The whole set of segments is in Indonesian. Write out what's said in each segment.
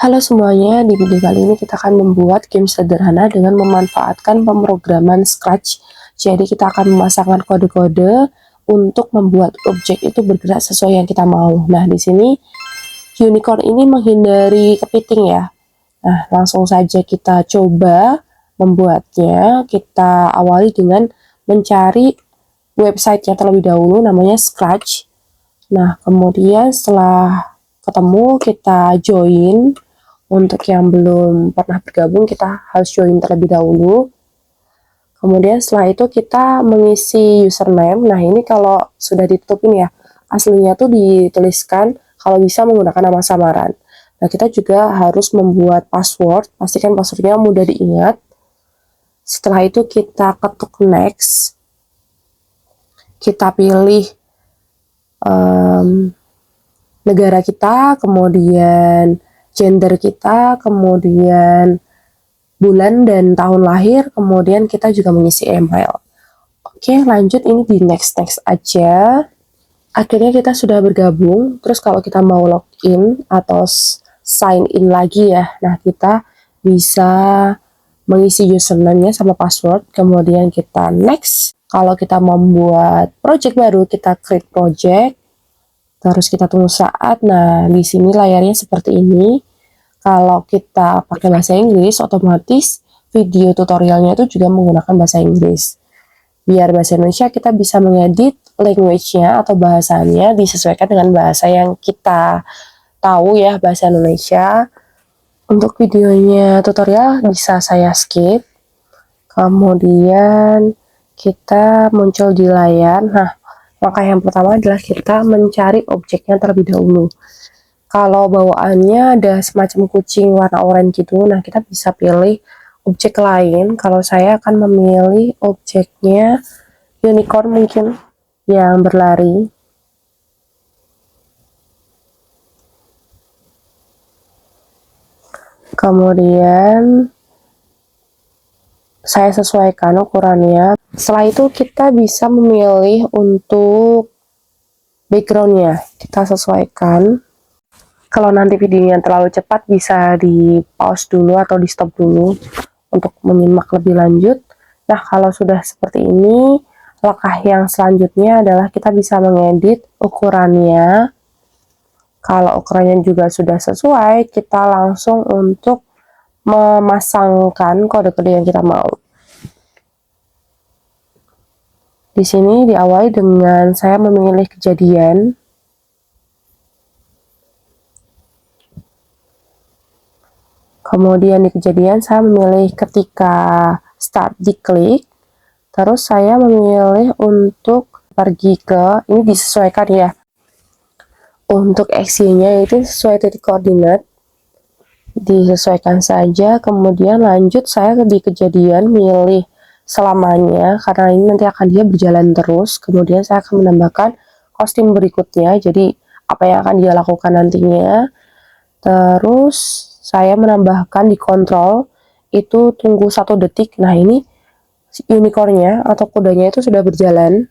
Halo semuanya, di video kali ini kita akan membuat game sederhana dengan memanfaatkan pemrograman Scratch. Jadi kita akan memasangkan kode-kode untuk membuat objek itu bergerak sesuai yang kita mau. Nah, di sini unicorn ini menghindari kepiting ya. Nah, langsung saja kita coba membuatnya. Kita awali dengan mencari websitenya terlebih dahulu, namanya Scratch. Nah, kemudian setelah ketemu kita join. Untuk yang belum pernah bergabung, kita harus join terlebih dahulu. Kemudian setelah itu kita mengisi username. Nah, ini kalau sudah ditutupin ya, aslinya tuh dituliskan kalau bisa menggunakan nama samaran. Nah, kita juga harus membuat password. Pastikan passwordnya mudah diingat. Setelah itu kita ketuk next. Kita pilih negara kita, kemudian gender kita, kemudian bulan dan tahun lahir, kemudian kita juga mengisi email. Oke, lanjut ini di next aja. Akhirnya kita sudah bergabung. Terus kalau kita mau login atau sign in lagi ya, nah kita bisa mengisi username-nya sama password, kemudian kita next. Kalau kita membuat project baru, kita create project. Terus kita tunggu saat. Nah, di sini layarnya seperti ini. Kalau kita pakai bahasa Inggris, otomatis video tutorialnya itu juga menggunakan bahasa Inggris. Biar bahasa Indonesia, kita bisa mengedit language-nya atau bahasanya disesuaikan dengan bahasa yang kita tahu ya, bahasa Indonesia. Untuk videonya tutorial bisa saya skip. Kemudian kita muncul di layar. Nah, langkah yang pertama adalah kita mencari objeknya terlebih dahulu. Kalau bawaannya ada semacam kucing warna oranye gitu, nah kita bisa pilih objek lain. Kalau saya akan memilih objeknya unicorn mungkin yang berlari. Kemudian saya sesuaikan ukurannya. Setelah itu kita bisa memilih untuk backgroundnya. Kita sesuaikan. Kalau nanti videonya terlalu cepat bisa di pause dulu atau di stop dulu untuk menyimak lebih lanjut. Nah, kalau sudah seperti ini, langkah yang selanjutnya adalah kita bisa mengedit ukurannya. Kalau ukurannya juga sudah sesuai, kita langsung untuk memasangkan kode-kode yang kita mau. Di sini diawali dengan saya memilih kejadian. Kemudian di kejadian saya memilih ketika start diklik. Terus saya memilih untuk pergi ke, ini disesuaikan ya. Untuk X-nya itu sesuai titik koordinat. Disesuaikan saja. Kemudian lanjut saya di kejadian milih selamanya, karena ini nanti akan dia berjalan terus. Kemudian saya akan menambahkan kostum berikutnya, jadi apa yang akan dia lakukan nantinya. Terus saya menambahkan di kontrol itu tunggu 1 detik. Nah, ini unicornnya atau kudanya itu sudah berjalan.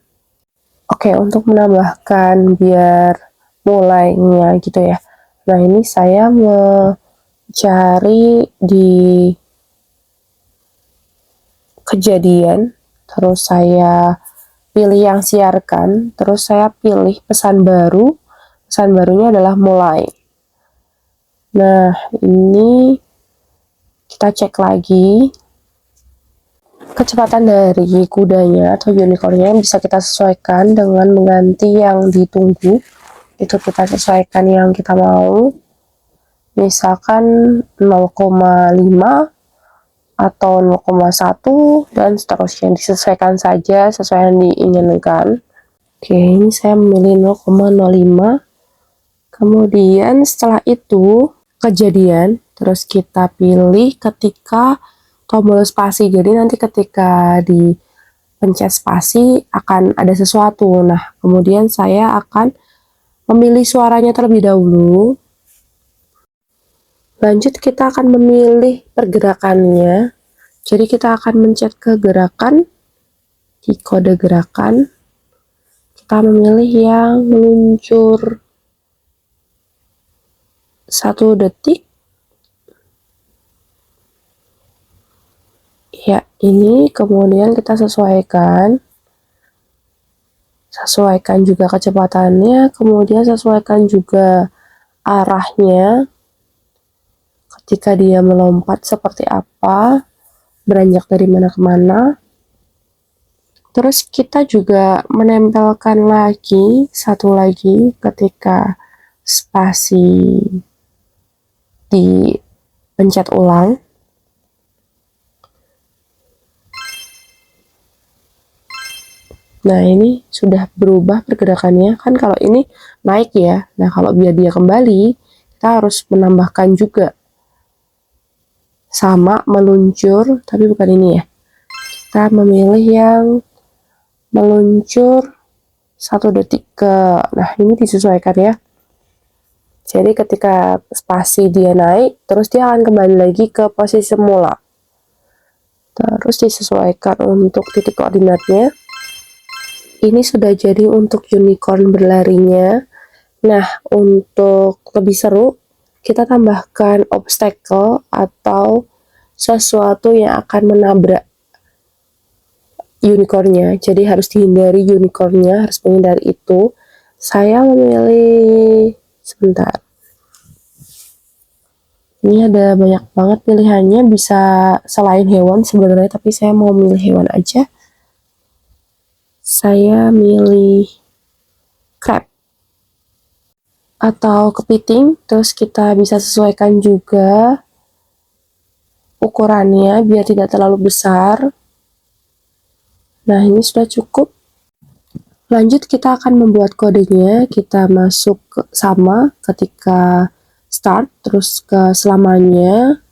Oke, untuk menambahkan biar mulainya gitu ya. Nah, ini saya mencari di kejadian, terus saya pilih yang siarkan, terus saya pilih pesan baru. Pesan barunya adalah mulai. Nah, ini kita cek lagi kecepatan dari kudanya atau unicornnya bisa kita sesuaikan dengan mengganti yang ditunggu. Itu kita sesuaikan yang kita mau. Misalkan 0,5 atau 0,1 dan seterusnya, disesuaikan saja sesuai yang diinginkan. Oke, ini saya memilih 0,05. Kemudian setelah itu kejadian, terus kita pilih ketika tombol spasi. Jadi nanti ketika di pencet spasi akan ada sesuatu. Nah, kemudian saya akan memilih suaranya terlebih dahulu. Lanjut kita akan memilih pergerakannya. Jadi kita akan mencet ke gerakan. Di kode gerakan kita memilih yang meluncur 1 detik. Ya, ini kemudian kita sesuaikan juga kecepatannya, kemudian sesuaikan juga arahnya ketika dia melompat seperti apa, beranjak dari mana ke mana. Terus kita juga menempelkan lagi satu lagi ketika spasi dipencet ulang. Nah, ini sudah berubah pergerakannya. Kan kalau ini naik ya. Nah, kalau biar dia kembali, kita harus menambahkan juga. Sama meluncur, tapi bukan ini ya. Kita memilih yang meluncur 1 detik ke. Nah, ini disesuaikan ya. Jadi ketika spasi dia naik, terus dia akan kembali lagi ke posisi semula. Terus disesuaikan untuk titik koordinatnya. Ini sudah jadi untuk unicorn berlarinya. Nah, untuk lebih seru, kita tambahkan obstacle atau sesuatu yang akan menabrak unicornnya. Jadi harus dihindari unicornnya, harus menghindari itu. Saya memilih, sebentar. Ini ada banyak banget pilihannya, bisa selain hewan sebenarnya, tapi saya mau milih hewan aja. Saya milih crab atau kepiting, terus kita bisa sesuaikan juga ukurannya biar tidak terlalu besar. Nah, ini sudah cukup. Lanjut kita akan membuat kodenya. Kita masuk sama ketika start, terus ke selamanya.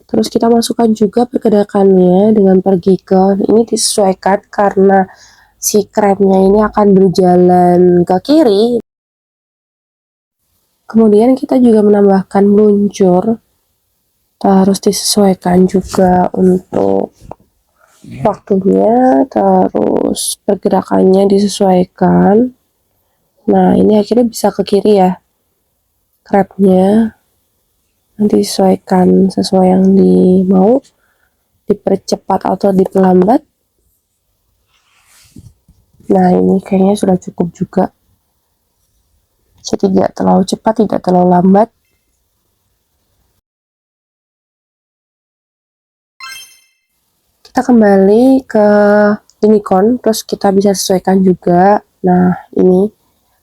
Terus kita masukkan juga pergerakannya dengan pergi ke, ini disesuaikan karena si crabnya ini akan berjalan ke kiri. Kemudian kita juga menambahkan meluncur, terus disesuaikan juga untuk waktunya, terus pergerakannya disesuaikan. Nah, ini akhirnya bisa ke kiri ya crabnya. Nanti disesuaikan sesuai yang dimau, dipercepat atau diperlambat. Nah, ini kayaknya sudah cukup juga. Jadi tidak terlalu cepat, tidak terlalu lambat. Kita kembali ke unicorn, terus kita bisa sesuaikan juga. Nah, ini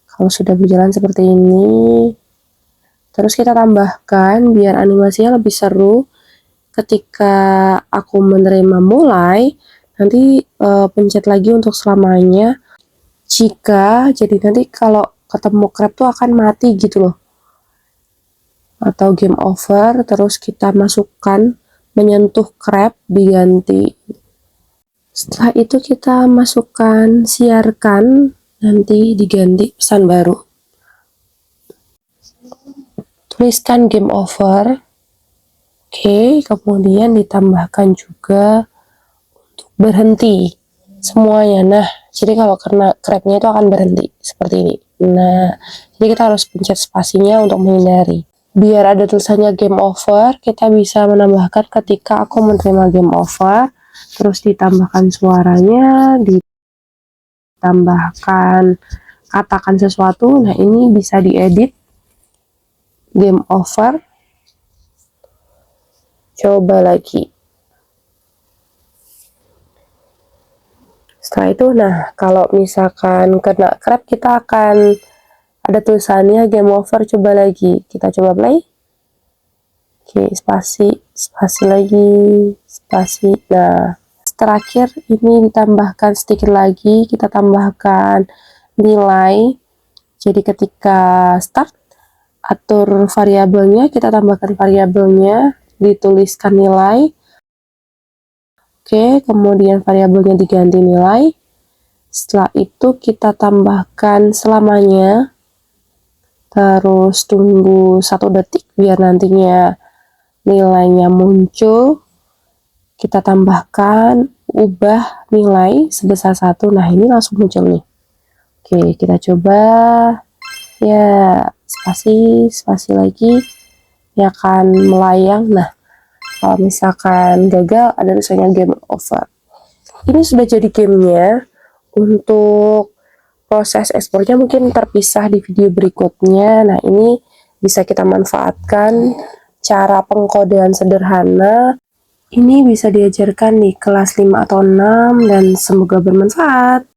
kalau sudah berjalan seperti ini, terus kita tambahkan biar animasinya lebih seru. Ketika aku menerima mulai, nanti pencet lagi untuk selamanya. Jika jadi nanti kalau ketemu crab tuh akan mati gitu loh, atau game over. Terus kita masukkan menyentuh crab, diganti. Setelah itu kita masukkan siarkan, nanti diganti pesan baru. Tuliskan game over. Oke, kemudian ditambahkan juga untuk berhenti semuanya. Nah, jadi kalau karena crabnya itu akan berhenti seperti ini. Nah, jadi kita harus pencet spasinya untuk menghindari. Biar ada tulisannya game over, kita bisa menambahkan ketika aku menerima game over, terus ditambahkan suaranya, ditambahkan katakan sesuatu. Nah, ini bisa diedit game over. Coba lagi. Setelah itu, nah kalau misalkan kena crab, kita akan ada tulisannya game over. Coba lagi, kita coba play. Oke, spasi lagi, spasi. Nah, terakhir ini ditambahkan sedikit lagi, kita tambahkan nilai. Jadi ketika start, atur variabelnya, kita tambahkan variabelnya, dituliskan nilai. Oke, kemudian variabelnya diganti nilai. Setelah itu kita tambahkan selamanya, terus tunggu 1 detik biar nantinya nilainya muncul. Kita tambahkan ubah nilai sebesar 1. Nah, ini langsung muncul nih. Oke, kita coba ya, spasi lagi, ini akan melayang. Nah, kalau misalkan gagal, ada tulisannya game VoiceOver. Ini sudah jadi gamenya. Untuk proses ekspornya mungkin terpisah di video berikutnya. Nah, ini bisa kita manfaatkan cara pengkodean sederhana. Ini bisa diajarkan di kelas 5 atau 6 dan semoga bermanfaat.